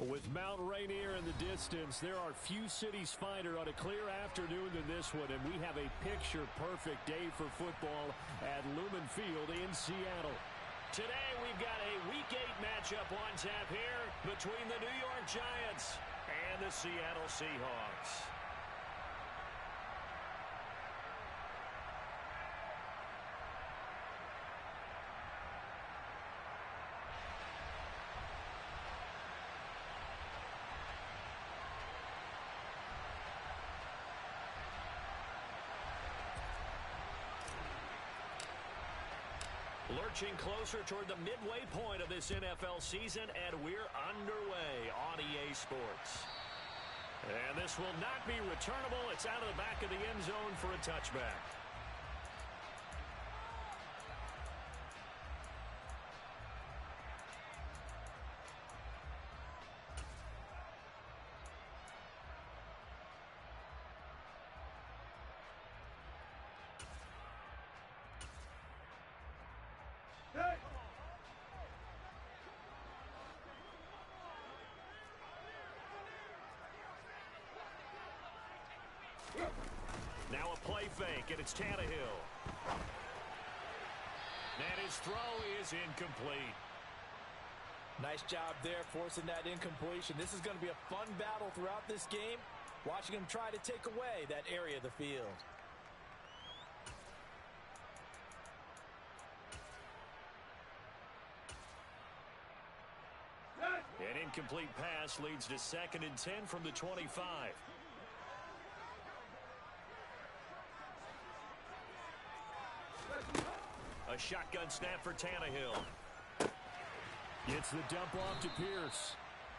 With Mount Rainier in the distance, there are few cities finer on a clear afternoon than this one, and we have a picture-perfect day for football at Lumen Field in Seattle. Today, we've got a Week 8 matchup on tap here between the New York Giants and the Seattle Seahawks. Lurching closer toward the midway point of this NFL season, and we're underway on EA Sports. And this will not be returnable. It's out of the back of the end zone for a touchback. Now a play fake, and it's Tannehill. And his throw is incomplete. Nice job there forcing that incompletion. This is going to be a fun battle throughout this game, watching him try to take away that area of the field. An incomplete pass leads to 2nd and 10 from the 25. A shotgun snap for Tannehill. Gets the dump off to Pierce.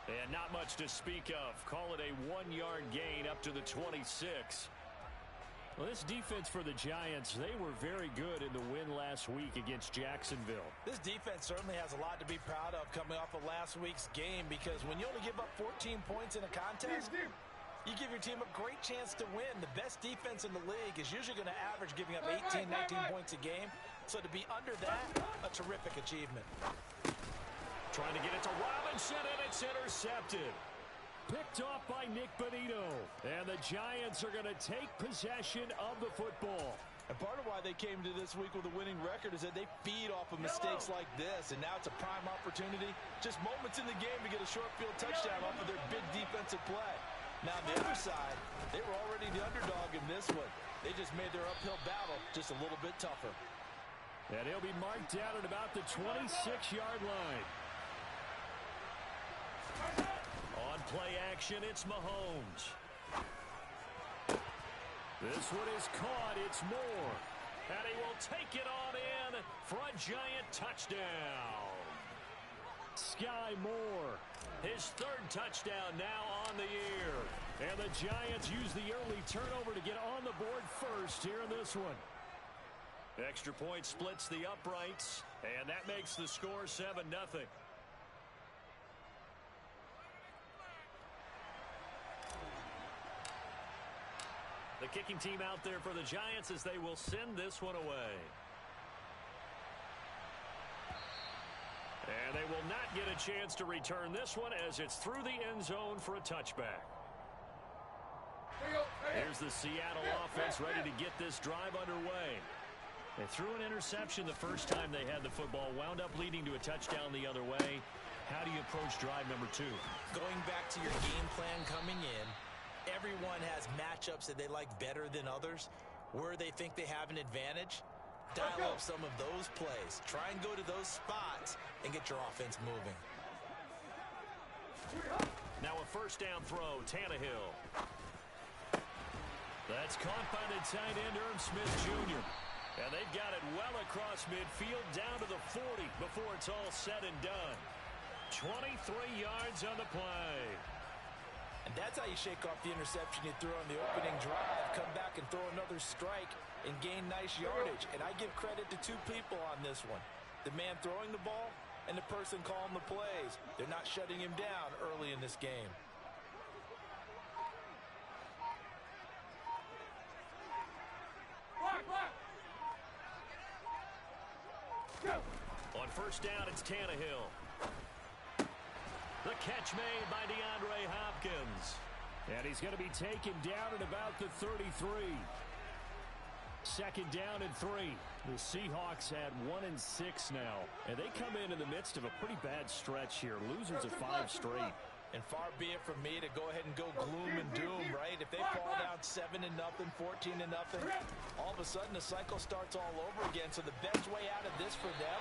And not much to speak of. Call it a 1-yard gain up to the 26. Well, this defense for the Giants, they were very good in the win last week against Jacksonville. This defense certainly has a lot to be proud of coming off of last week's game, because when you only give up 14 points in a contest, you give your team a great chance to win. The best defense in the league is usually going to average giving up 18, 19 points a game. So to be under that, a terrific achievement. Trying to get it to Robinson, and it's intercepted. Picked off by Nick Bonito. And the Giants are going to take possession of the football. And part of why they came to this week with a winning record is that they feed off of mistakes like this. And now it's a prime opportunity, just moments in the game, to get a short field touchdown off of their big defensive play. Now, on the other side, they were already the underdog in this one. They just made their uphill battle just a little bit tougher. And he'll be marked down at about the 26-yard line. On play action, it's Mahomes. This one is caught. It's Moore. And he will take it on in for a Giant touchdown. Sky Moore, his 3rd touchdown now on the year. And the Giants use the early turnover to get on the board first here in this one. Extra point splits the uprights, and that makes the score 7-0. The kicking team out there for the Giants as they will send this one away. And they will not get a chance to return this one as it's through the end zone for a touchback. Here's the Seattle offense ready to get this drive underway. They threw an interception the first time they had the football, wound up leading to a touchdown the other way. How do you approach drive number 2? Going back to your game plan coming in, everyone has matchups that they like better than others, where they think they have an advantage. Dial up some of those plays. Try and go to those spots and get your offense moving. Now a 1st down throw, Tannehill. That's caught by the tight end, Irv Smith Jr. And they've got it well across midfield down to the 40 before it's all said and done. 23 yards on the play. And that's how you shake off the interception you threw on the opening drive. Come back and throw another strike and gain nice yardage. And I give credit to 2 people on this one. The man throwing the ball and the person calling the plays. They're not shutting him down early in this game. On 1st down, it's Tannehill. The catch made by DeAndre Hopkins. And he's going to be taken down at about the 33. Second down and 3. The Seahawks had 1-6 now. And they come in the midst of a pretty bad stretch here. Losers of 5 straight. And far be it from me to go ahead and go gloom and doom, right? If they fall down 7-0, 14-0, all of a sudden the cycle starts all over again. So the best way out of this for them,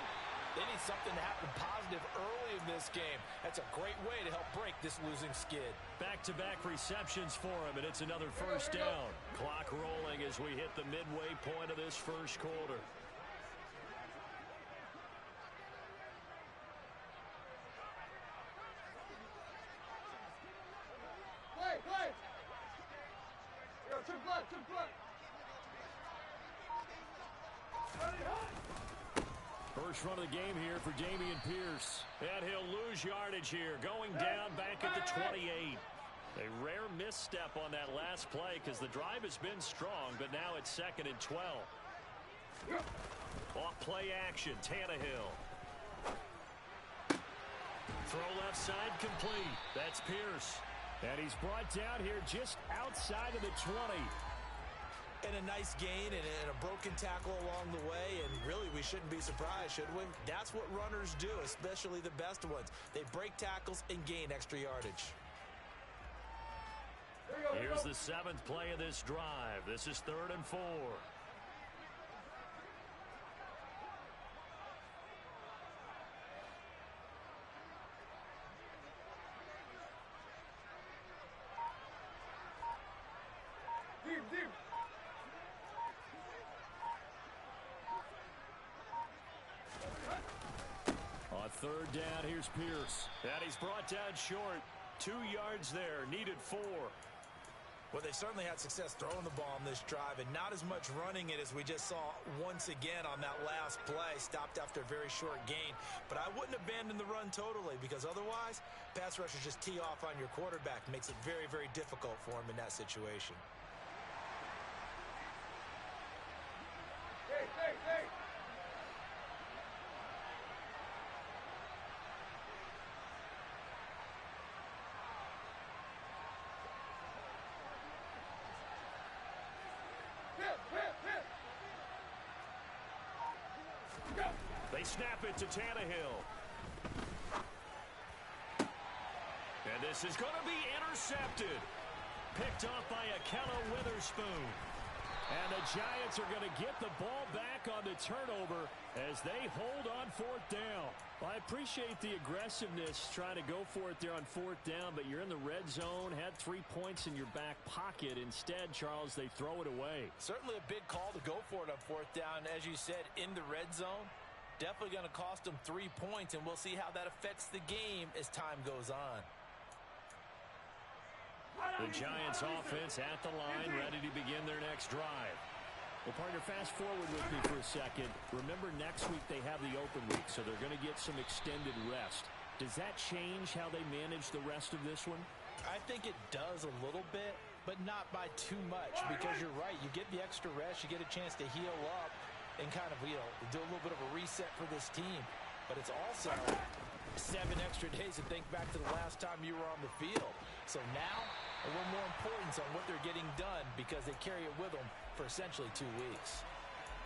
they need something to happen positive early in this game. That's a great way to help break this losing skid. Back-to-back receptions for him, and it's another first down. Clock rolling as we hit the midway point of this first quarter. First run of the game here for Dameon Pierce. And he'll lose yardage here, going down back at the 28. A rare misstep on that last play because the drive has been strong, but now it's 2nd and 12. Off play action, Tannehill. Throw left side complete. That's Pierce. And he's brought down here just outside of the 20. And a nice gain and a broken tackle along the way, and really we shouldn't be surprised, should we? That's what runners do, especially the best ones. They break tackles and gain extra yardage. Here's the 7th play of this drive. This is 3rd and 4. On 3rd down, here's Pierce. And he's brought down short. 2 yards there, needed 4. Well, they certainly had success throwing the ball on this drive and not as much running it as we just saw once again on that last play. Stopped after a very short gain. But I wouldn't abandon the run totally because otherwise, pass rushers just tee off on your quarterback. Makes it very, very difficult for him in that situation. They snap it to Tannehill. And this is going to be intercepted. Picked off by Akello Witherspoon. And the Giants are going to get the ball back on the turnover as they hold on 4th down. Well, I appreciate the aggressiveness trying to go for it there on 4th down, but you're in the red zone, had 3 points in your back pocket. Instead, Charles, they throw it away. Certainly a big call to go for it on 4th down. As you said, in the red zone, definitely going to cost them 3 points, and we'll see how that affects the game as time goes on. The Giants offense at the line, ready to begin their next drive. Well, partner, fast forward with me for a second. Remember, next week they have the open week, so they're going to get some extended rest. Does that change how they manage the rest of this one? I think it does a little bit, but not by too much, because you're right. You get the extra rest, you get a chance to heal up and kind of, do a little bit of a reset for this team. But it's also 7 extra days to think back to the last time you were on the field. So now, a little more importance on what they're getting done because they carry it with them for essentially 2 weeks.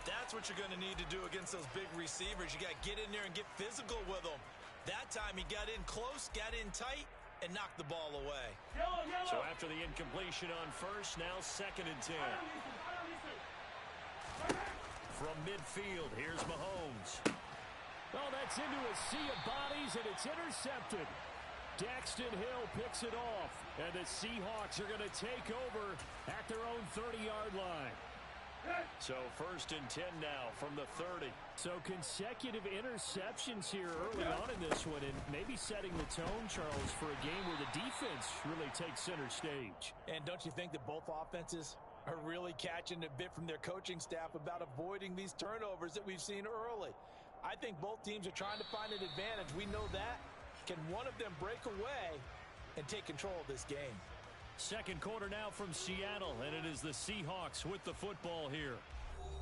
That's what you're going to need to do against those big receivers. You got to get in there and get physical with them. That time he got in close, got in tight, and knocked the ball away. So after the incompletion on 1st, now 2nd and 10. From midfield, here's Mahomes. Oh, that's into a sea of bodies, and it's intercepted. Daxton Hill picks it off, and the Seahawks are going to take over at their own 30-yard line. So 1st and 10 now from the 30. So consecutive interceptions here early on in this one, and maybe setting the tone, Charles, for a game where the defense really takes center stage. And don't you think that both offenses are really catching a bit from their coaching staff about avoiding these turnovers that we've seen early? I think both teams are trying to find an advantage. We know that. Can one of them break away and take control of this game? Second quarter now from Seattle, and it is the Seahawks with the football here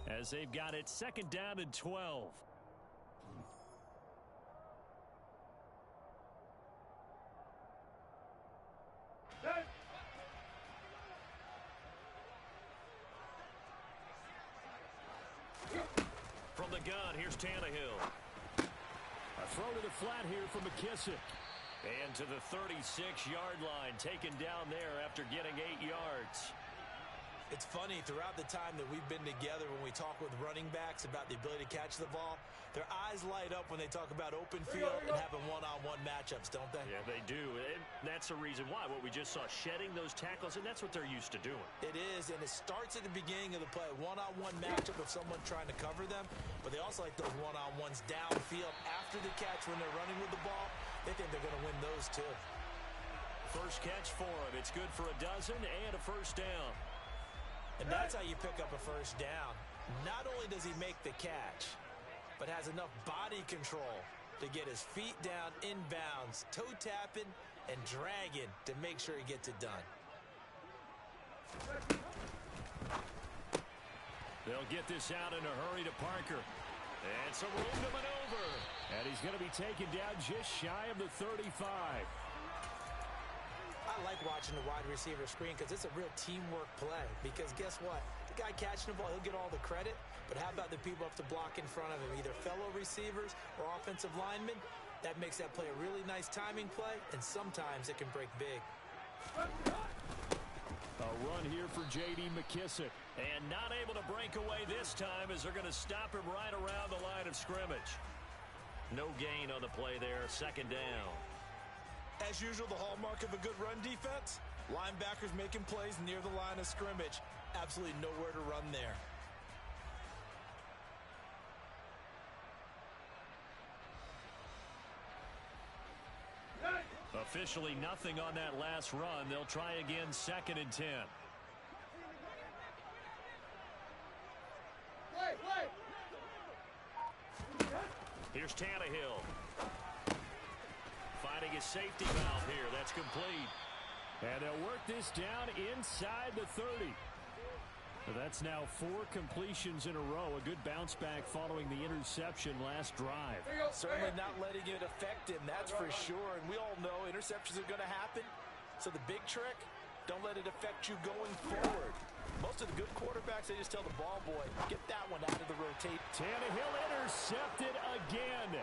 as they've got it 2nd down and 12. shotgun. Here's Tannehill. A throw to the flat here from McKissick. And to the 36-yard line, taken down there after getting 8 yards. It's funny, throughout the time that we've been together, when we talk with running backs about the ability to catch the ball, their eyes light up when they talk about open field and having one-on-one matchups, don't they? Yeah, they do. And that's the reason why. What we just saw, shedding those tackles, and that's what they're used to doing. It is, and it starts at the beginning of the play. One-on-one matchup with someone trying to cover them, but they also like those one-on-ones downfield after the catch when they're running with the ball. They think they're going to win those, too. First catch for him. It's good for a dozen and a first down. And that's how you pick up a first down. Not only does he make the catch, but has enough body control to get his feet down inbounds, toe tapping and dragging to make sure he gets it done. They'll get this out in a hurry to Parker. And some room to maneuver. And he's going to be taken down just shy of the 35. I like watching the wide receiver screen because it's a real teamwork play. Because guess what? The guy catching the ball, he'll get all the credit. But how about the people up to block in front of him, either fellow receivers or offensive linemen? That makes that play a really nice timing play, and sometimes it can break big. A run here for J.D. McKissick. And not able to break away this time as they're going to stop him right around the line of scrimmage. No gain on the play there, second down. As usual, the hallmark of a good run defense, linebackers making plays near the line of scrimmage. Absolutely nowhere to run there. Officially nothing on that last run. They'll try again, 2nd and 10. Here's Tannehill. Finding his safety valve here. That's complete. And they'll work this down inside the 30. That's now 4 completions in a row. A good bounce back following the interception last drive. Certainly not letting it affect him, that's for sure. And we all know interceptions are going to happen. So the big trick, don't let it affect you going forward. Most of the good quarterbacks, they just tell the ball boy, get that one out of the rotate. Tannehill intercepted again.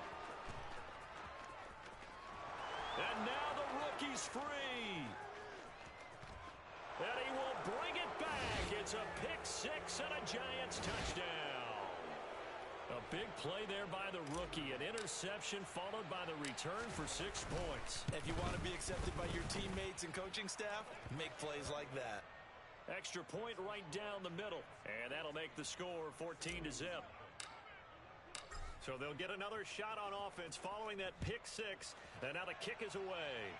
And now the rookie's free. And he will bring it back. It's a pick six and a Giants touchdown. A big play there by the rookie. An interception followed by the return for 6 points. If you want to be accepted by your teammates and coaching staff, make plays like that. Extra point right down the middle. And that'll make the score 14-0. So they'll get another shot on offense following that pick six. And now the kick is away.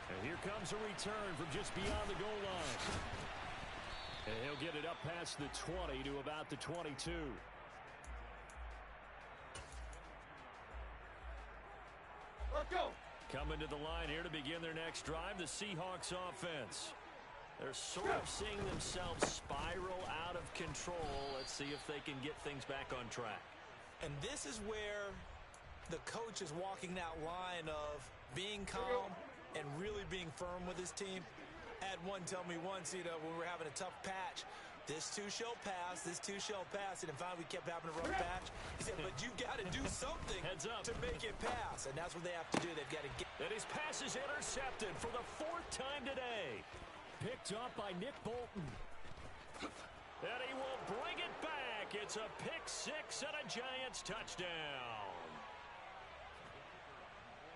And here comes a return from just beyond the goal line. And he'll get it up past the 20 to about the 22. Let's go. Coming to the line here to begin their next drive, the Seahawks offense. They're sort of seeing themselves spiral out of control. Let's see if they can get things back on track. And this is where the coach is walking that line of being calm and really being firm with his team. I had one tell me once, when we were having a tough patch, this too shall pass, this too shall pass, and finally we kept having a rough patch. He said, but you got to do something Heads up to make it pass, and that's what they have to do. They've got to get. And his pass is intercepted for the 4th time today. Picked up by Nick Bolton. And he will bring it back. It's a pick six and a Giants touchdown.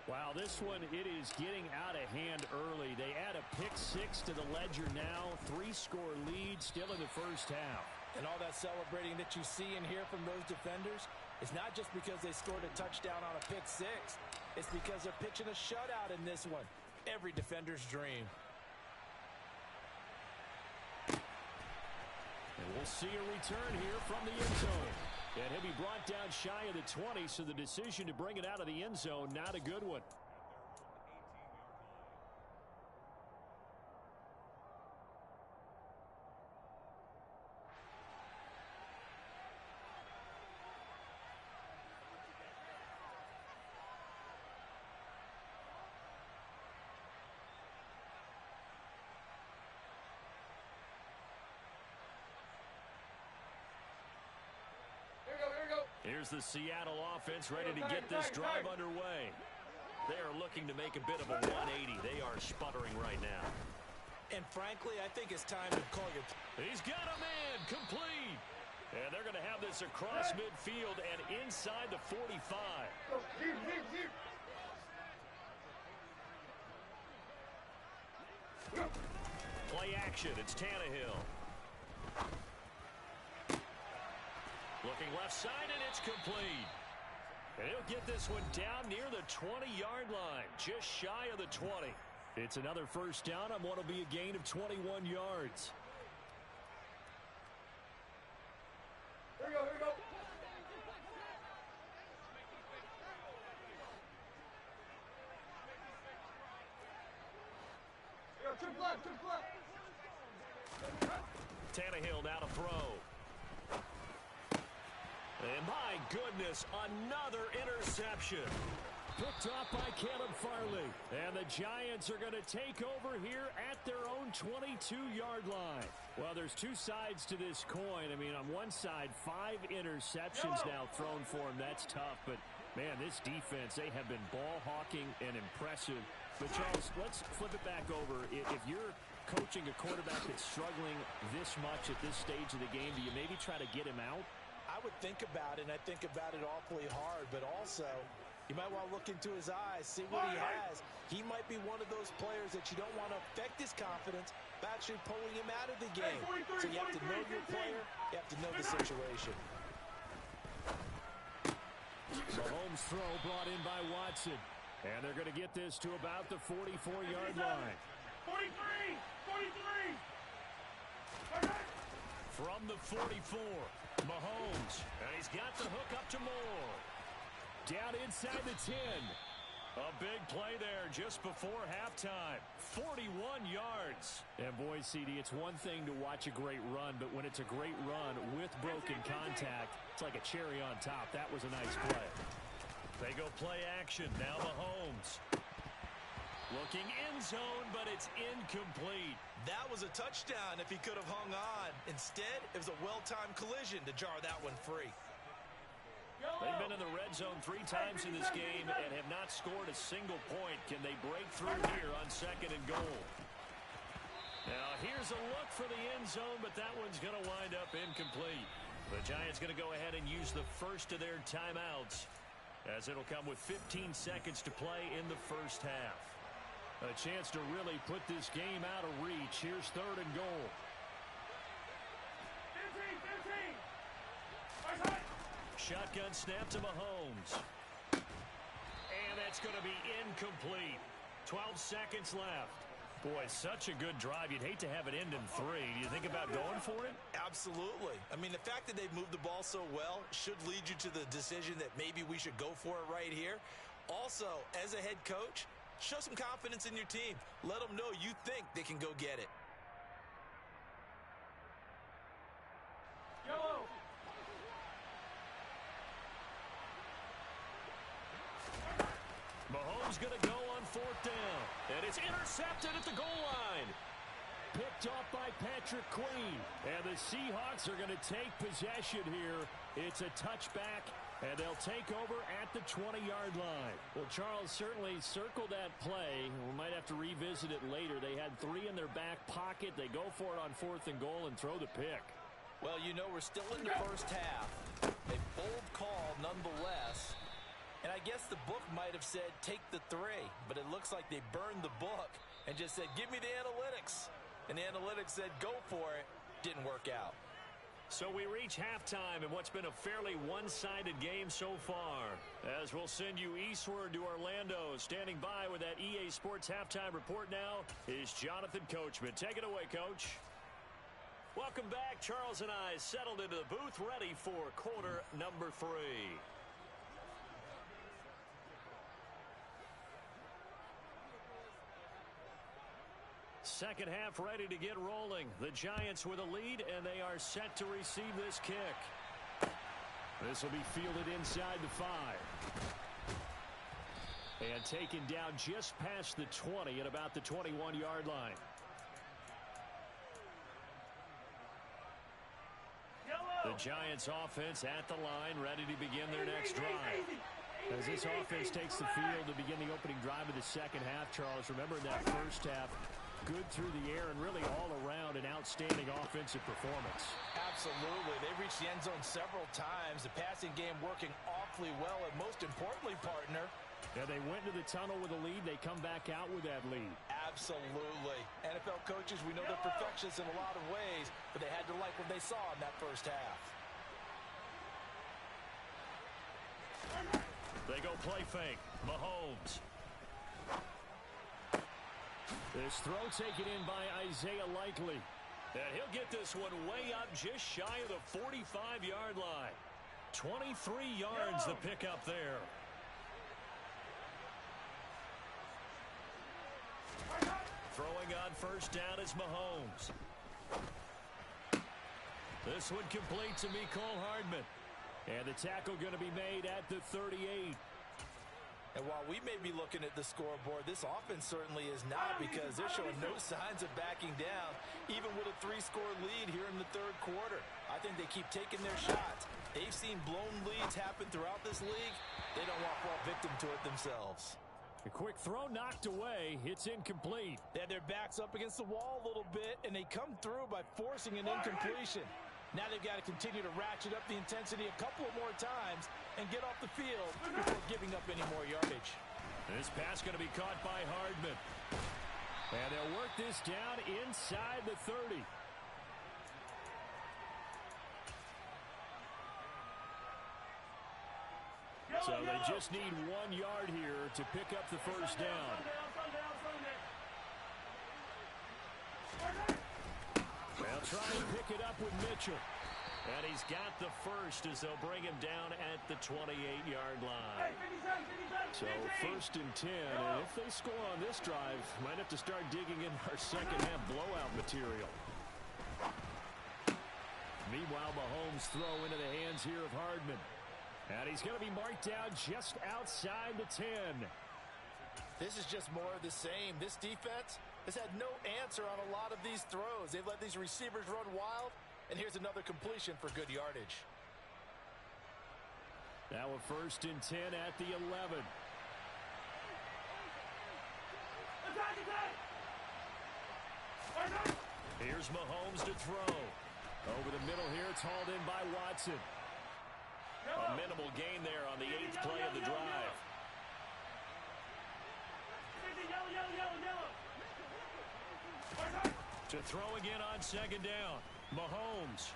Wow, this one, it is getting out of hand early. They add a pick six to the ledger now. 3-score lead still in the first half. And all that celebrating that you see and hear from those defenders is not just because they scored a touchdown on a pick six. It's because they're pitching a shutout in this one. Every defender's dream. And we'll see a return here from the end zone. And he'll be brought down shy of the 20, so the decision to bring it out of the end zone, not a good one. Here's the Seattle offense ready to get this drive underway. They are looking to make a bit of a 180. They are sputtering right now. And frankly, I think it's time to call your... He's got a man complete. And they're going to have this across midfield and inside the 45. Play action. It's Tannehill. Looking left side, and it's complete. And he'll get this one down near the 20-yard line, just shy of the 20. It's another first down on what will be a gain of 21 yards. Here we go, here we go. Triple left. Tannehill now to throw. And my goodness, another interception. Picked off by Caleb Farley. And the Giants are going to take over here at their own 22-yard line. Well, there's two sides to this coin. I mean, on one side, 5 interceptions now thrown for him. That's tough. But, man, this defense, they have been ball hawking and impressive. But, Charles, let's flip it back over. If you're coaching a quarterback that's struggling this much at this stage of the game, do you maybe try to get him out? I would think about it, and I think about it awfully hard, but also you might want to look into his eyes, see what he has. He might be one of those players that you don't want to affect his confidence by actually pulling him out of the game. So you have to know your player, you have to know the situation. Mahomes' throw brought in by Watson. And they're going to get this to about the 44-yard line. 43! From the 44, Mahomes. And he's got the hook up to Moore. Down inside the 10. A big play there just before halftime. 41 yards. And boy, CD, it's one thing to watch a great run, but when it's a great run with broken contact, it's like a cherry on top. That was a nice play. They go play action. Now Mahomes. Looking end zone, but it's incomplete. That was a touchdown if he could have hung on. Instead, it was a well-timed collision to jar that one free. They've been in the red zone 3 times in this game and have not scored a single point. Can they break through here on 2nd and goal? Now, here's a look for the end zone, but that one's going to wind up incomplete. The Giants going to go ahead and use the first of their timeouts, as it'll come with 15 seconds to play in the first half. A chance to really put this game out of reach. Here's 3rd and goal. 15. Shotgun snap to Mahomes. And that's going to be incomplete. 12 seconds left. Boy, such a good drive. You'd hate to have it end in 3. Do you think about going for it? Absolutely. I mean, the fact that they've moved the ball so well should lead you to the decision that maybe we should go for it right here. Also, as a head coach, show some confidence in your team. Let them know you think they can go get it. Yellow. Mahomes going to go on 4th down. And it's intercepted at the goal line. Picked off by Patrick Queen. And the Seahawks are going to take possession here. It's a touchback, and they'll take over at the 20-yard line. Well, Charles, certainly circle that play. We might have to revisit it later. They had 3 in their back pocket. They go for it on 4th and goal and throw the pick. Well, you know, we're still in the first half. A bold call nonetheless. And I guess the book might have said, take the 3. But it looks like they burned the book and just said, give me the analytics. And the analytics said, go for it. Didn't work out. So we reach halftime in what's been a fairly one-sided game so far. As we'll send you eastward to Orlando. Standing by with that EA Sports Halftime Report now is Jonathan Coachman. Take it away, Coach. Welcome back. Charles and I settled into the booth, ready for quarter number 3. Second half ready to get rolling. The Giants with a lead, and they are set to receive this kick. This will be fielded inside the 5. And taken down just past the 20 at about the 21-yard line. Yellow. The Giants offense at the line, ready to begin their next drive. As this offense takes the field to begin the opening drive of the second half, Charles, remember in that first half, good through the air and really all around an outstanding offensive performance. Absolutely. They reached the end zone several times. The passing game working awfully well, and most importantly, partner, yeah, they went to the tunnel with a lead. They come back out with that lead. Absolutely. NFL coaches, we know they're perfectionists in a lot of ways, but they had to like what they saw in that first half. They go play fake. Mahomes. This throw taken in by Isaiah Likely. And he'll get this one way up just shy of the 45-yard line. 23 yards the pickup there. Throwing on first down is Mahomes. This one complete to Mecole Hardman. And the tackle going to be made at the 38. And while we may be looking at the scoreboard, this offense certainly is not, because they're showing no signs of backing down, even with a 3-score lead here in the third quarter. I think they keep taking their shots. They've seen blown leads happen throughout this league. They don't want to fall victim to it themselves. A quick throw knocked away. It's incomplete. They had their backs up against the wall a little bit, and they come through by forcing an incompletion. Now they've got to continue to ratchet up the intensity a couple of more times and get off the field before giving up any more yardage. This pass going to be caught by Hardman. And they'll work this down inside the 30. So they just need 1 yard here to pick up the first down. They'll try and pick it up with Mitchell. And he's got the first as they'll bring him down at the 28-yard line. So 1st and 10. And if they score on this drive, might have to start digging in our second half blowout material. Meanwhile, Mahomes throw into the hands here of Hardman. And he's going to be marked down just outside the 10. This is just more of the same. This defense has had no answer on a lot of these throws. They've let these receivers run wild, and here's another completion for good yardage. Now a 1st and 10 at the 11. Here's Mahomes to throw. Over the middle here, it's hauled in by Watson. A minimal gain there on the 8th play of the drive. To throw again on 2nd down. Mahomes.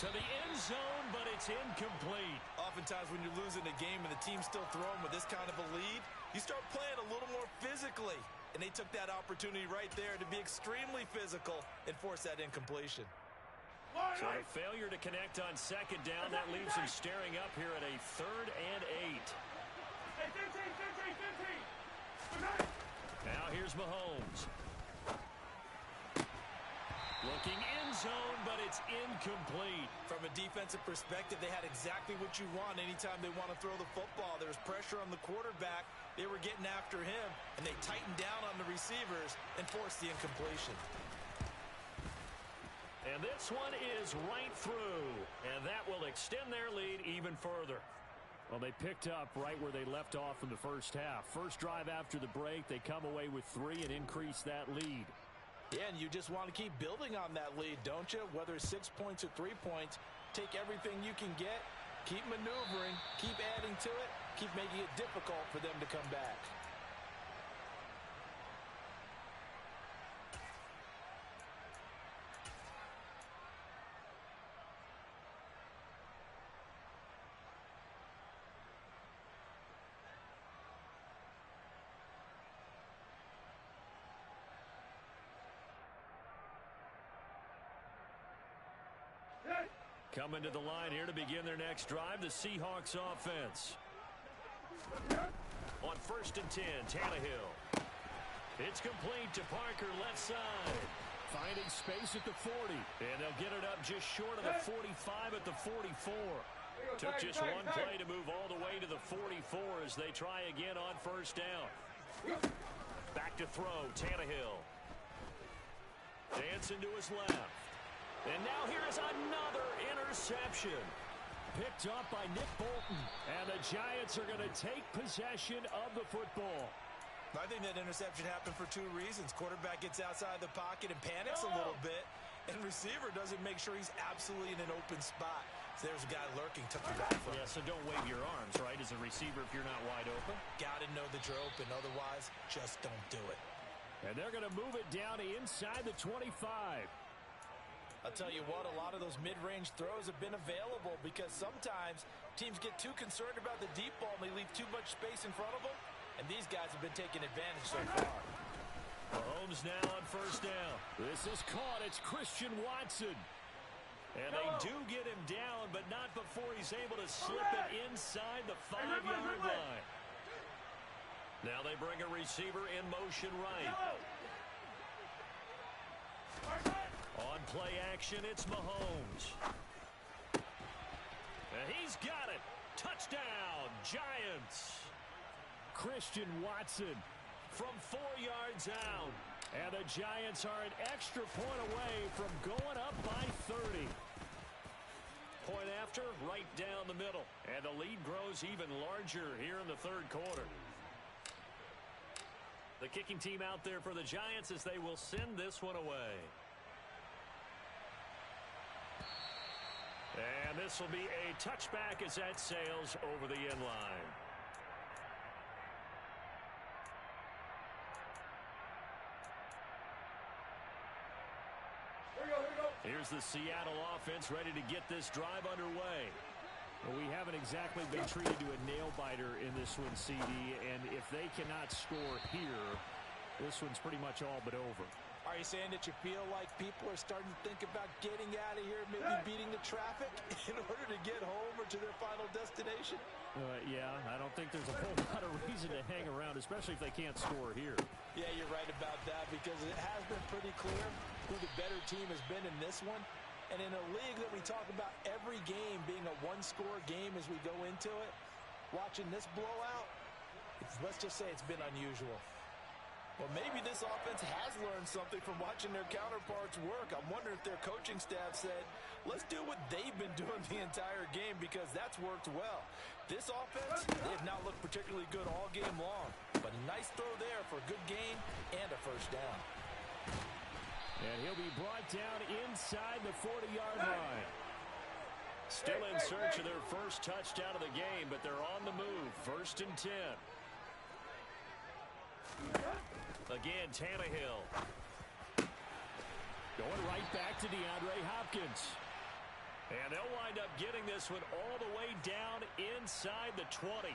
To the end zone, but it's incomplete. Oftentimes when you're losing a game and the team's still throwing with this kind of a lead, you start playing a little more physically. And they took that opportunity right there to be extremely physical and force that incompletion. So a failure to connect on 2nd down, that leaves him staring up here at a 3rd and 8. Now here's Mahomes. Looking end zone, but it's incomplete. From a defensive perspective, they had exactly what you want anytime they want to throw the football. There was pressure on the quarterback. They were getting after him, and they tightened down on the receivers and forced the incompletion. And this one is right through, and that will extend their lead even further. Well, they picked up right where they left off in the first half. First drive after the break, they come away with 3 and increase that lead. Yeah, and you just want to keep building on that lead, don't you? Whether it's 6 points or 3 points, take everything you can get, keep maneuvering, keep adding to it, keep making it difficult for them to come back. Coming to the line here to begin their next drive, the Seahawks offense. On 1st and 10, Tannehill. It's complete to Parker, left side. Finding space at the 40. And they'll get it up just short of the 45 at the 44. Took just one play to move all the way to the 44 as they try again on 1st down. Back to throw, Tannehill. Dancing to his left. And now here is another interception. Picked up by Nick Bolton. And the Giants are going to take possession of the football. I think that interception happened for two reasons. Quarterback gets outside the pocket and panics a little bit. And receiver doesn't make sure he's absolutely in an open spot. So there's a guy lurking, took the back from him. Yeah, so don't wave your arms, right, as a receiver if you're not wide open. Got to know that you're open. Otherwise, just don't do it. And they're going to move it down to inside the 25. I'll tell you what, a lot of those mid-range throws have been available because sometimes teams get too concerned about the deep ball and they leave too much space in front of them. And these guys have been taking advantage so far. Mahomes now on first down. This is caught. It's Christian Watson. And they do get him down, but not before he's able to slip it inside the 5-yard line. Now they bring a receiver in motion right. On play action, it's Mahomes. And he's got it. Touchdown, Giants. Christian Watson from 4 yards out. And the Giants are an extra point away from going up by 30. Point after, right down the middle. And the lead grows even larger here in the third quarter. The kicking team out there for the Giants as they will send this one away. And this will be a touchback as that sails over the end line. Here's the Seattle offense ready to get this drive underway. Well, we haven't exactly been treated to a nail-biter in this one, CD, and if they cannot score here, this one's pretty much all but over. Are you saying that you feel like people are starting to think about getting out of here, maybe beating the traffic in order to get home or to their final destination? Yeah, I don't think there's a whole lot of reason to hang around, especially if they can't score here. Yeah, you're right about that because it has been pretty clear who the better team has been in this one. And in a league that we talk about every game being a one-score game as we go into it, watching this blowout, let's just say it's been unusual. Well, maybe this offense has learned something from watching their counterparts work. I'm wondering if their coaching staff said, let's do what they've been doing the entire game because that's worked well. This offense, they have not looked particularly good all game long. But a nice throw there for a good gain and a first down. And he'll be brought down inside the 40-yard line. Still in search of their first touchdown of the game, but they're on the move. 1st and 10. Again, Tannehill. Going right back to DeAndre Hopkins. And they'll wind up getting this one all the way down inside the 20.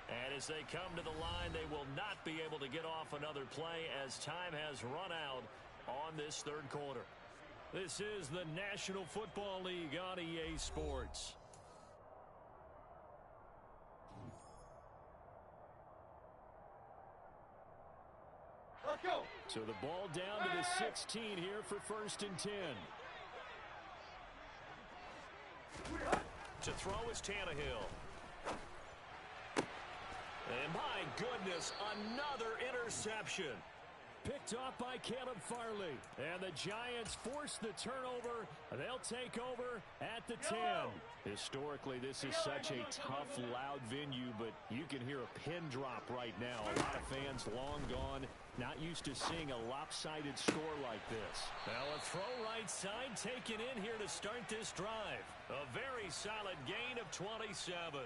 And as they come to the line, they will not be able to get off another play as time has run out on this third quarter. This is the National Football League on EA Sports. Let's go. So the ball down to the 16 here for 1st and 10. To throw is Tannehill. And my goodness, another interception. Picked off by Caleb Farley. And the Giants force the turnover. They'll take over at the 10. Historically, this is such a tough, loud venue, but you can hear a pin drop right now. A lot of fans long gone, not used to seeing a lopsided score like this. Now a throw right side taken in here to start this drive. A very solid gain of 27.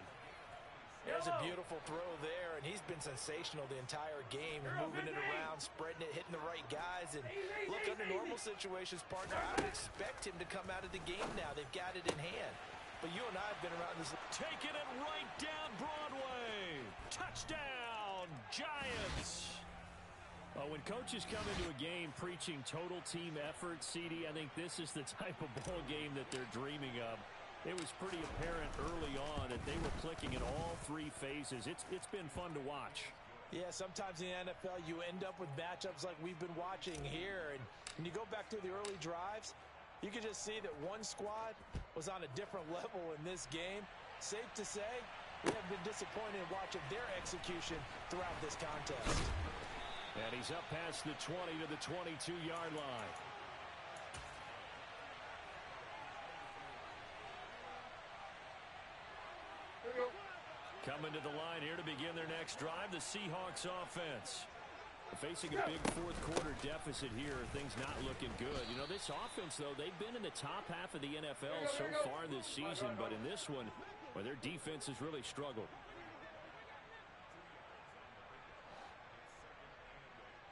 There's a beautiful throw there, and he's been sensational the entire game, moving it around, spreading it, hitting the right guys. And look, under normal situations, partner, I would expect him to come out of the game now. They've got it in hand. But you and I have been around this. Taking it right down Broadway. Touchdown, Giants. When coaches come into a game preaching total team effort, CD, I think this is the type of ball game that they're dreaming of. It was pretty apparent early on that they were clicking in all three phases. It's been fun to watch. Yeah, sometimes in the NFL you end up with matchups like we've been watching here. And when you go back through the early drives, you can just see that one squad was on a different level in this game. Safe to say, we have been disappointed in watching their execution throughout this contest. And he's up past the 20 to the 22-yard line. Coming to the line here to begin their next drive, the Seahawks offense. Facing a big fourth-quarter deficit here, things not looking good. You know, this offense, though, they've been in the top half of the NFL so far this season, but in this one, well, their defense has really struggled.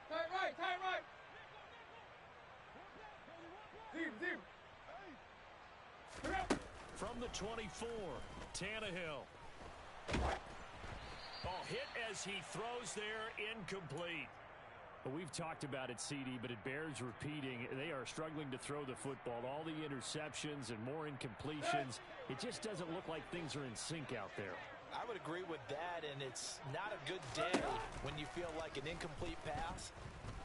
Tight right, tight right. Deep. From the 24, Tannehill. Oh, hit as he throws there, incomplete. Well, we've talked about it, CD, but it bears repeating. They are struggling to throw the football. All the interceptions and more incompletions. It just doesn't look like things are in sync out there. I would agree with that, and it's not a good day when you feel like an incomplete pass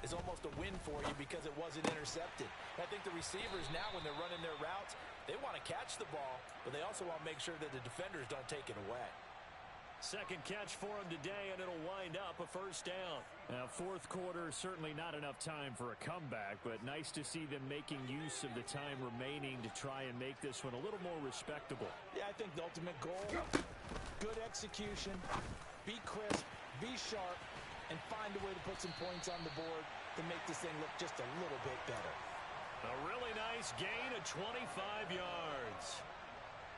is almost a win for you because it wasn't intercepted. I think the receivers now, when they're running their routes, they want to catch the ball, but they also want to make sure that the defenders don't take it away. Second catch for him today, and it'll wind up a first down. Now, fourth quarter, certainly not enough time for a comeback, but nice to see them making use of the time remaining to try and make this one a little more respectable. Yeah, I think the ultimate goal, good execution, be crisp, be sharp, and find a way to put some points on the board to make this thing look just a little bit better. A really nice gain of 25 yards.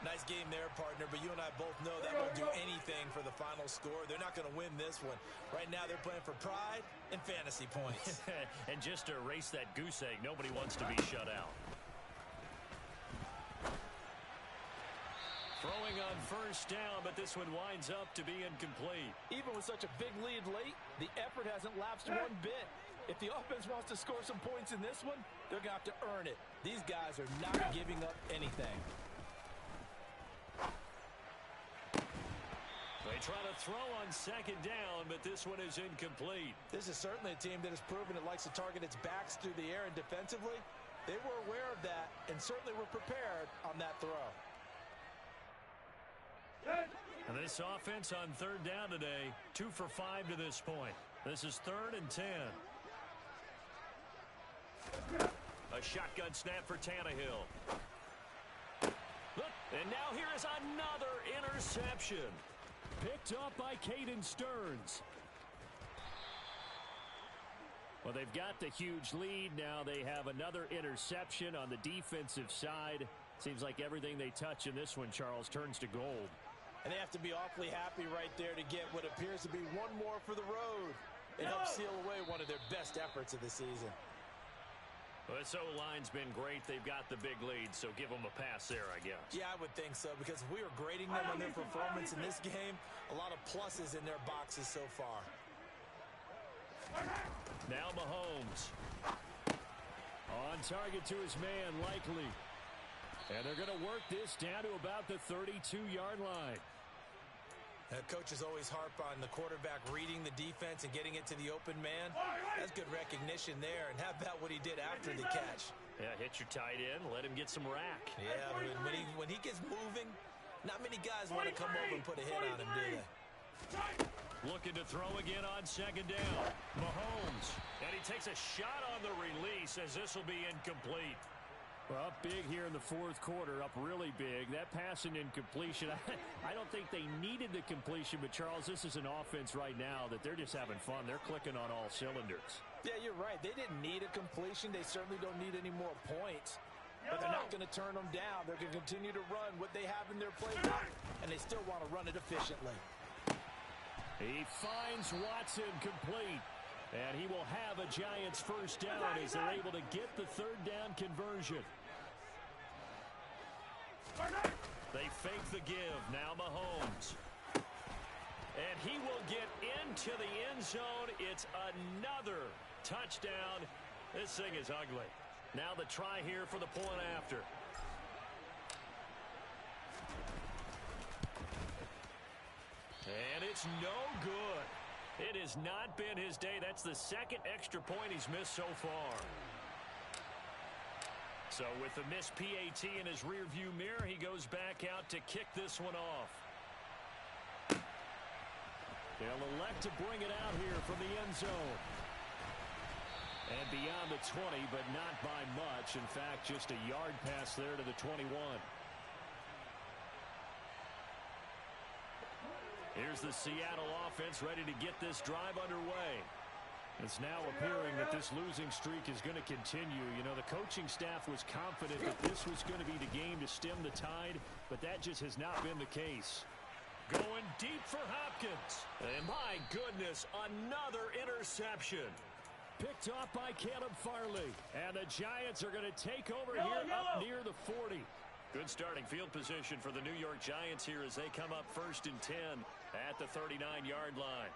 Nice game there, partner, but you and I both know that won't do anything for the final score. They're not going to win this one. Right now, they're playing for pride and fantasy points. And just to erase that goose egg, nobody wants to be shut out. Throwing on first down, but this one winds up to be incomplete. Even with such a big lead late, the effort hasn't lapsed one bit. If the offense wants to score some points in this one, they're going to have to earn it. These guys are not giving up anything. They try to throw on second down, but this one is incomplete. This is certainly a team that has proven it likes to target its backs through the air, and defensively, they were aware of that and certainly were prepared on that throw. And this offense on third down today, 2 for 5 to this point. This is 3rd and 10. A shotgun snap for Tannehill. Look, and now here is another interception. Picked up by Caden Stearns. Well, they've got the huge lead. Now they have another interception on the defensive side. Seems like everything they touch in this one, Charles, turns to gold. And they have to be awfully happy right there to get what appears to be one more for the road. It helps seal away one of their best efforts of the season. Well, this O-line's been great. They've got the big lead, so give them a pass there, I guess. Yeah, I would think so, because if we were grading them on their performance in this game, a lot of pluses in their boxes so far. Now Mahomes. On target to his man, Likely. And they're going to work this down to about the 32-yard line. Coaches always harp on the quarterback reading the defense and getting it to the open man. That's good recognition there. And how about what he did after the catch? Yeah, hit your tight end, let him get some rack. Yeah, when he gets moving, not many guys want to come over and put a hit on him, do they? Looking to throw again on second down. Mahomes. And he takes a shot on the release as this will be incomplete. Well, up big here in the fourth quarter, up really big. That pass and incompletion, I don't think they needed the completion, but Charles, this is an offense right now that they're just having fun. They're clicking on all cylinders. Yeah, you're right. They didn't need a completion. They certainly don't need any more points, but they're not going to turn them down. They're going to continue to run what they have in their playbook, and they still want to run it efficiently. He finds Watson complete. And he will have a Giants first down as they're able to get the third down conversion. They fake the give. Now Mahomes. And he will get into the end zone. It's another touchdown. This thing is ugly. Now the try here for the point after. And it's no good. It has not been his day. That's the second extra point he's missed so far. So with the missed PAT in his rearview mirror, he goes back out to kick this one off. They'll elect to bring it out here from the end zone. And beyond the 20, but not by much. In fact, just a yard pass there to the 21. Here's the Seattle offense ready to get this drive underway. It's now appearing that this losing streak is going to continue. You know, the coaching staff was confident that this was going to be the game to stem the tide, but that just has not been the case. Going deep for Hopkins. And my goodness, another interception. Picked off by Caleb Farley. And the Giants are going to take over here up near the 40. Good starting field position for the New York Giants here as they come up 1st and 10 at the 39-yard line.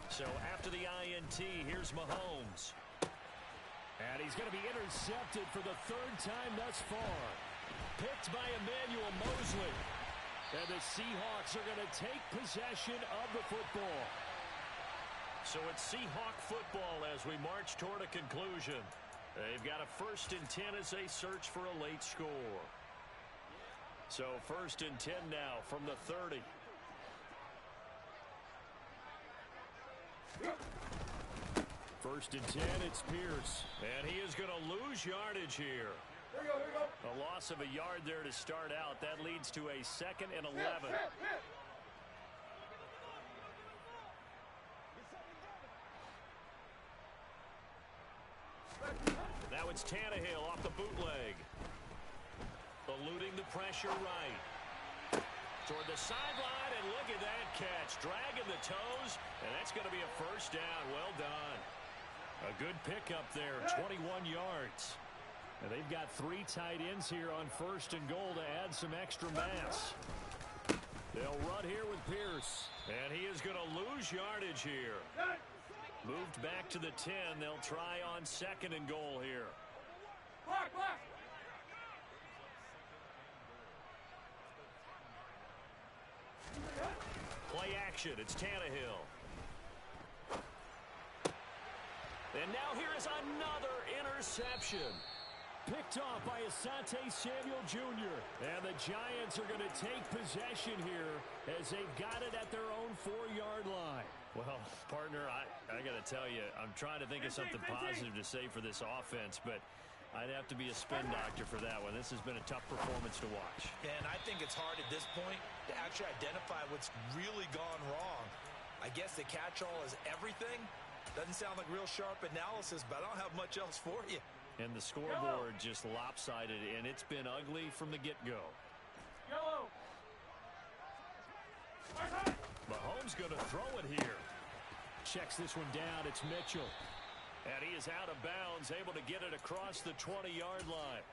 So after the INT, here's Mahomes. And he's going to be intercepted for the 3rd time thus far. Picked by Emmanuel Mosley. And the Seahawks are going to take possession of the football. So it's Seahawk football as we march toward a conclusion. They've got a 1st and 10 as they search for a late score. So 1st and 10 now from the 30. First and 10, it's Pierce. And he is going to lose yardage here. Here we go. A loss of a yard there to start out. That leads to a 2nd and 11. Now it's Tannehill off the bootleg. Eluding the pressure right. Toward the sideline, and look at that catch. Dragging the toes, and that's going to be a 1st down. Well done. A good pickup there, 21 yards. And they've got 3 tight ends here on 1st and goal to add some extra mass. They'll run here with Pierce. And he is going to lose yardage here. Moved back to the 10. They'll try on 2nd and goal here. Block. Play action. It's Tannehill. And now here is another interception. Picked off by Asante Samuel Jr. And the Giants are going to take possession here as they've got it at their own 4-yard line. Well, partner, I got to tell you, I'm trying to think of something positive to say for this offense, but I'd have to be a spin doctor for that one. This has been a tough performance to watch. And I think it's hard at this point to actually identify what's really gone wrong. I guess the catch-all is everything. Doesn't sound like real sharp analysis, but I don't have much else for you. And the scoreboard just lopsided, and it's been ugly from the get-go. Yellow. Mahomes going to throw it here. Checks this one down. It's Mitchell. And he is out of bounds, able to get it across the 20-yard line.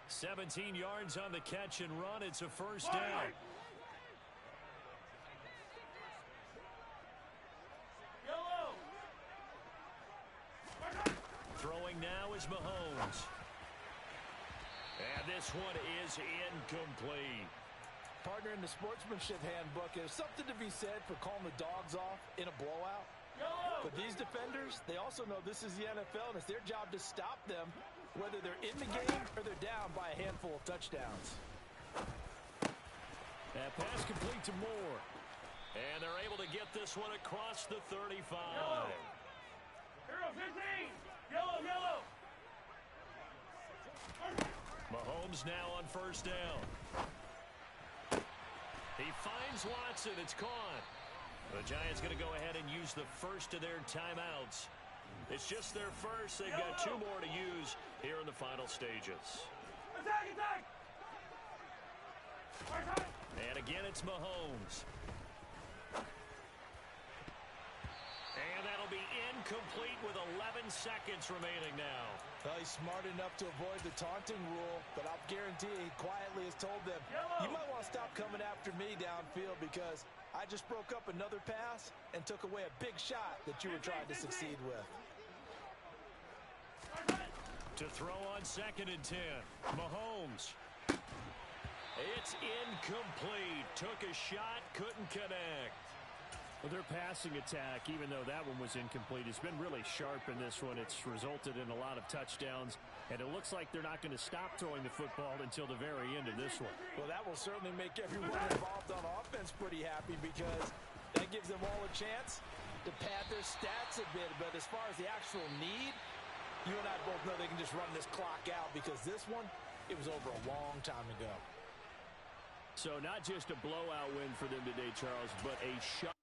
17 yards on the catch and run. It's a 1st down. Throwing now is Mahomes. And this one is incomplete. Partner, in the sportsmanship handbook, there's something to be said for calling the dogs off in a blowout. But these defenders, they also know this is the NFL, and it's their job to stop them, whether they're in the game or they're down by a handful of touchdowns. That pass complete to Moore. And they're able to get this one across the 35. Hero 15. Yellow. Mahomes now on 1st down. He finds Watson. It's caught. The Giants going to go ahead and use the first of their timeouts. It's just their first. They've got 2 more to use here in the final stages. Attack. And again, it's Mahomes. And that'll be incomplete with 11 seconds remaining now. Well, he's smart enough to avoid the taunting rule, but I'll guarantee he quietly has told them, you might want to stop coming after me downfield because I just broke up another pass and took away a big shot that you were trying to succeed with. To throw on 2nd and 10. Mahomes. It's incomplete. Took a shot, couldn't connect. Well, their passing attack, even though that one was incomplete, has been really sharp in this one. It's resulted in a lot of touchdowns, and it looks like they're not going to stop throwing the football until the very end of this one. Well, that will certainly make everyone involved on offense pretty happy because that gives them all a chance to pad their stats a bit. But as far as the actual need, you and I both know they can just run this clock out because this one, it was over a long time ago. So not just a blowout win for them today, Charles, but a shot.